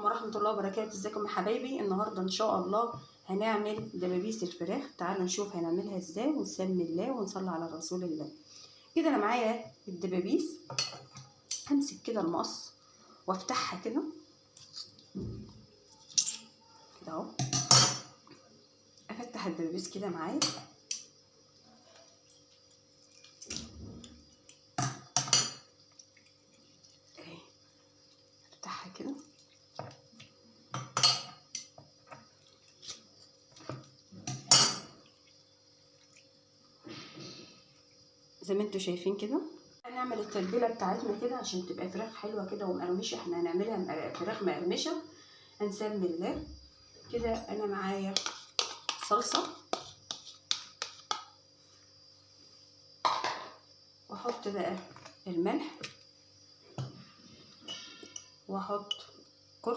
ورحمة الله وبركاته. ازيكم يا حبايبي؟ النهارده ان شاء الله هنعمل دبابيس الفراخ. تعالوا نشوف هنعملها ازاي، ونسمي الله ونصلي على رسول الله. كده انا معايا الدبابيس، همسك كده المقص وافتحها كده اهو. افتح الدبابيس كده معايا اهي، افتحها كده زي ما انتوا شايفين كده. هنعمل التتبيله بتاعتنا كده عشان تبقى فراخ حلوه كده ومقرمشه. احنا هنعملها فراخ مقرمشه، هنسمي الله كده. انا معايا صلصه، واحط بقى الملح، واحط